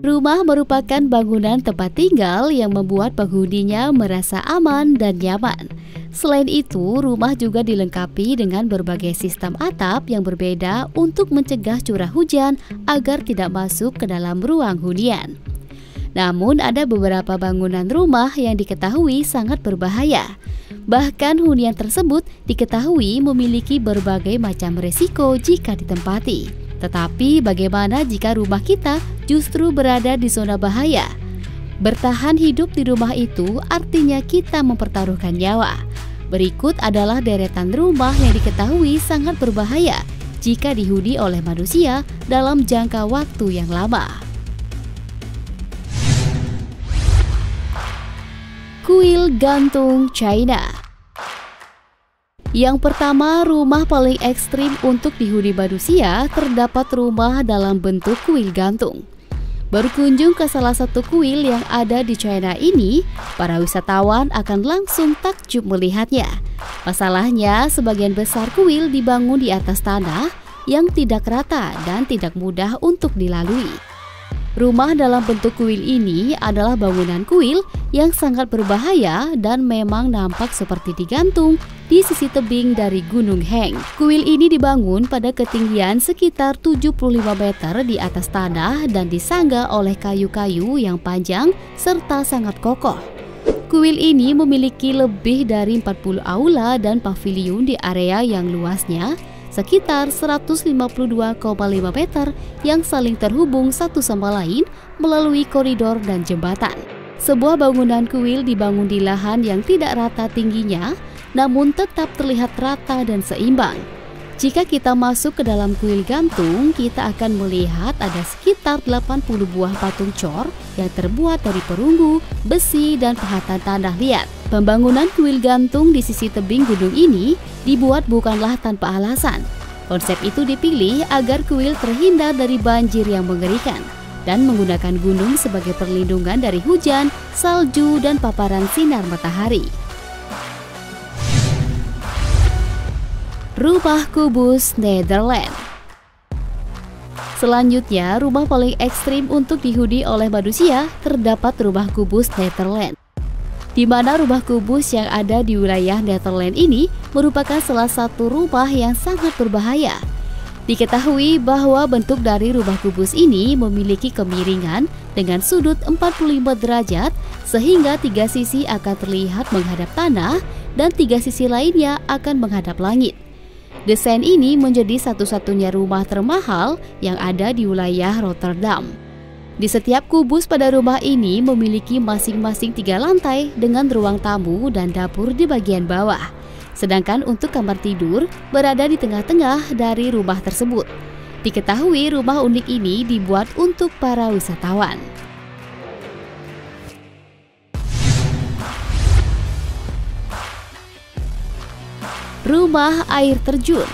Rumah merupakan bangunan tempat tinggal yang membuat penghuninya merasa aman dan nyaman. Selain itu, rumah juga dilengkapi dengan berbagai sistem atap yang berbeda untuk mencegah curah hujan agar tidak masuk ke dalam ruang hunian. Namun, ada beberapa bangunan rumah yang diketahui sangat berbahaya. Bahkan hunian tersebut diketahui memiliki berbagai macam resiko jika ditempati. Tetapi bagaimana jika rumah kita justru berada di zona bahaya? Bertahan hidup di rumah itu artinya kita mempertaruhkan nyawa. Berikut adalah deretan rumah yang diketahui sangat berbahaya jika dihuni oleh manusia dalam jangka waktu yang lama. Kuil gantung China. Yang pertama, rumah paling ekstrim untuk dihuni manusia terdapat rumah dalam bentuk kuil gantung. Berkunjung ke salah satu kuil yang ada di China ini, para wisatawan akan langsung takjub melihatnya. Masalahnya, sebagian besar kuil dibangun di atas tanah yang tidak rata dan tidak mudah untuk dilalui. Rumah dalam bentuk kuil ini adalah bangunan kuil yang sangat berbahaya dan memang nampak seperti digantung di sisi tebing dari Gunung Heng. Kuil ini dibangun pada ketinggian sekitar 75 meter di atas tanah dan disangga oleh kayu-kayu yang panjang serta sangat kokoh. Kuil ini memiliki lebih dari 40 aula dan paviliun di area yang luasnya sekitar 152,5 meter yang saling terhubung satu sama lain melalui koridor dan jembatan. Sebuah bangunan kuil dibangun di lahan yang tidak rata tingginya, namun tetap terlihat rata dan seimbang. Jika kita masuk ke dalam kuil gantung, kita akan melihat ada sekitar 80 buah patung cor yang terbuat dari perunggu, besi, dan pahatan tanah liat. Pembangunan kuil gantung di sisi tebing gunung ini dibuat bukanlah tanpa alasan. Konsep itu dipilih agar kuil terhindar dari banjir yang mengerikan dan menggunakan gunung sebagai perlindungan dari hujan, salju, dan paparan sinar matahari. Rumah kubus Nederland. Selanjutnya, rumah paling ekstrim untuk dihuni oleh manusia terdapat rumah kubus Nederland, di mana rumah kubus yang ada di wilayah Nederland ini merupakan salah satu rumah yang sangat berbahaya. Diketahui bahwa bentuk dari rumah kubus ini memiliki kemiringan dengan sudut 45 derajat sehingga 3 sisi akan terlihat menghadap tanah dan 3 sisi lainnya akan menghadap langit. Desain ini menjadi satu-satunya rumah termahal yang ada di wilayah Rotterdam. Di setiap kubus pada rumah ini memiliki masing-masing 3 lantai dengan ruang tamu dan dapur di bagian bawah. Sedangkan untuk kamar tidur berada di tengah-tengah dari rumah tersebut. Diketahui rumah unik ini dibuat untuk para wisatawan. Rumah air terjun.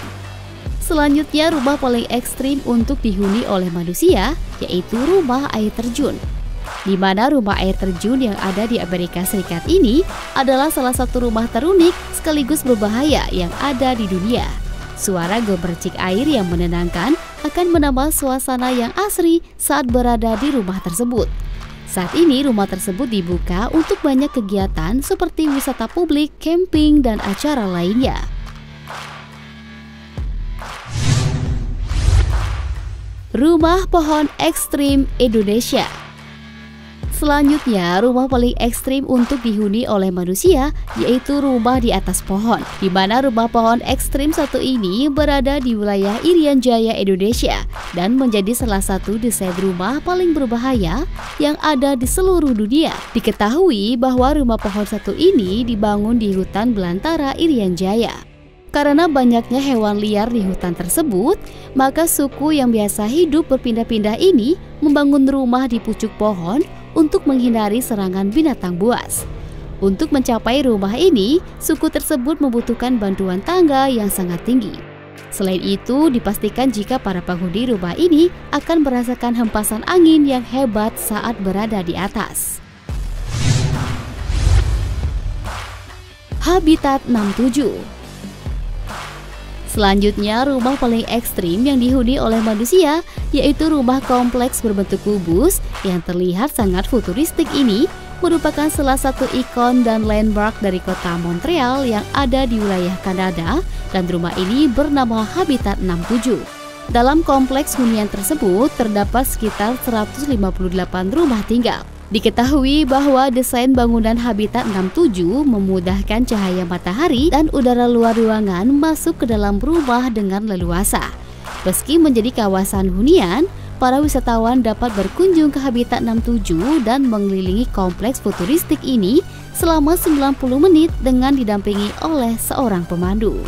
Selanjutnya, rumah paling ekstrim untuk dihuni oleh manusia yaitu rumah air terjun, di mana rumah air terjun yang ada di Amerika Serikat ini adalah salah satu rumah terunik sekaligus berbahaya yang ada di dunia. Suara gemercik air yang menenangkan akan menambah suasana yang asri saat berada di rumah tersebut. Saat ini rumah tersebut dibuka untuk banyak kegiatan seperti wisata publik, camping, dan acara lainnya. Rumah pohon ekstrim Indonesia. Selanjutnya, rumah paling ekstrim untuk dihuni oleh manusia yaitu rumah di atas pohon, di mana rumah pohon ekstrim satu ini berada di wilayah Irian Jaya, Indonesia, dan menjadi salah satu desain rumah paling berbahaya yang ada di seluruh dunia. Diketahui bahwa rumah pohon satu ini dibangun di hutan belantara Irian Jaya. Karena banyaknya hewan liar di hutan tersebut, maka suku yang biasa hidup berpindah-pindah ini membangun rumah di pucuk pohon untuk menghindari serangan binatang buas. Untuk mencapai rumah ini, suku tersebut membutuhkan bantuan tangga yang sangat tinggi. Selain itu, dipastikan jika para penghuni rumah ini akan merasakan hempasan angin yang hebat saat berada di atas. Habitat 67. Selanjutnya, rumah paling ekstrim yang dihuni oleh manusia yaitu rumah kompleks berbentuk kubus yang terlihat sangat futuristik ini merupakan salah satu ikon dan landmark dari kota Montreal yang ada di wilayah Kanada, dan rumah ini bernama Habitat 67. Dalam kompleks hunian tersebut terdapat sekitar 158 rumah tinggal. Diketahui bahwa desain bangunan Habitat 67 memudahkan cahaya matahari dan udara luar ruangan masuk ke dalam rumah dengan leluasa. Meski menjadi kawasan hunian, para wisatawan dapat berkunjung ke Habitat 67 dan mengelilingi kompleks futuristik ini selama 90 menit dengan didampingi oleh seorang pemandu.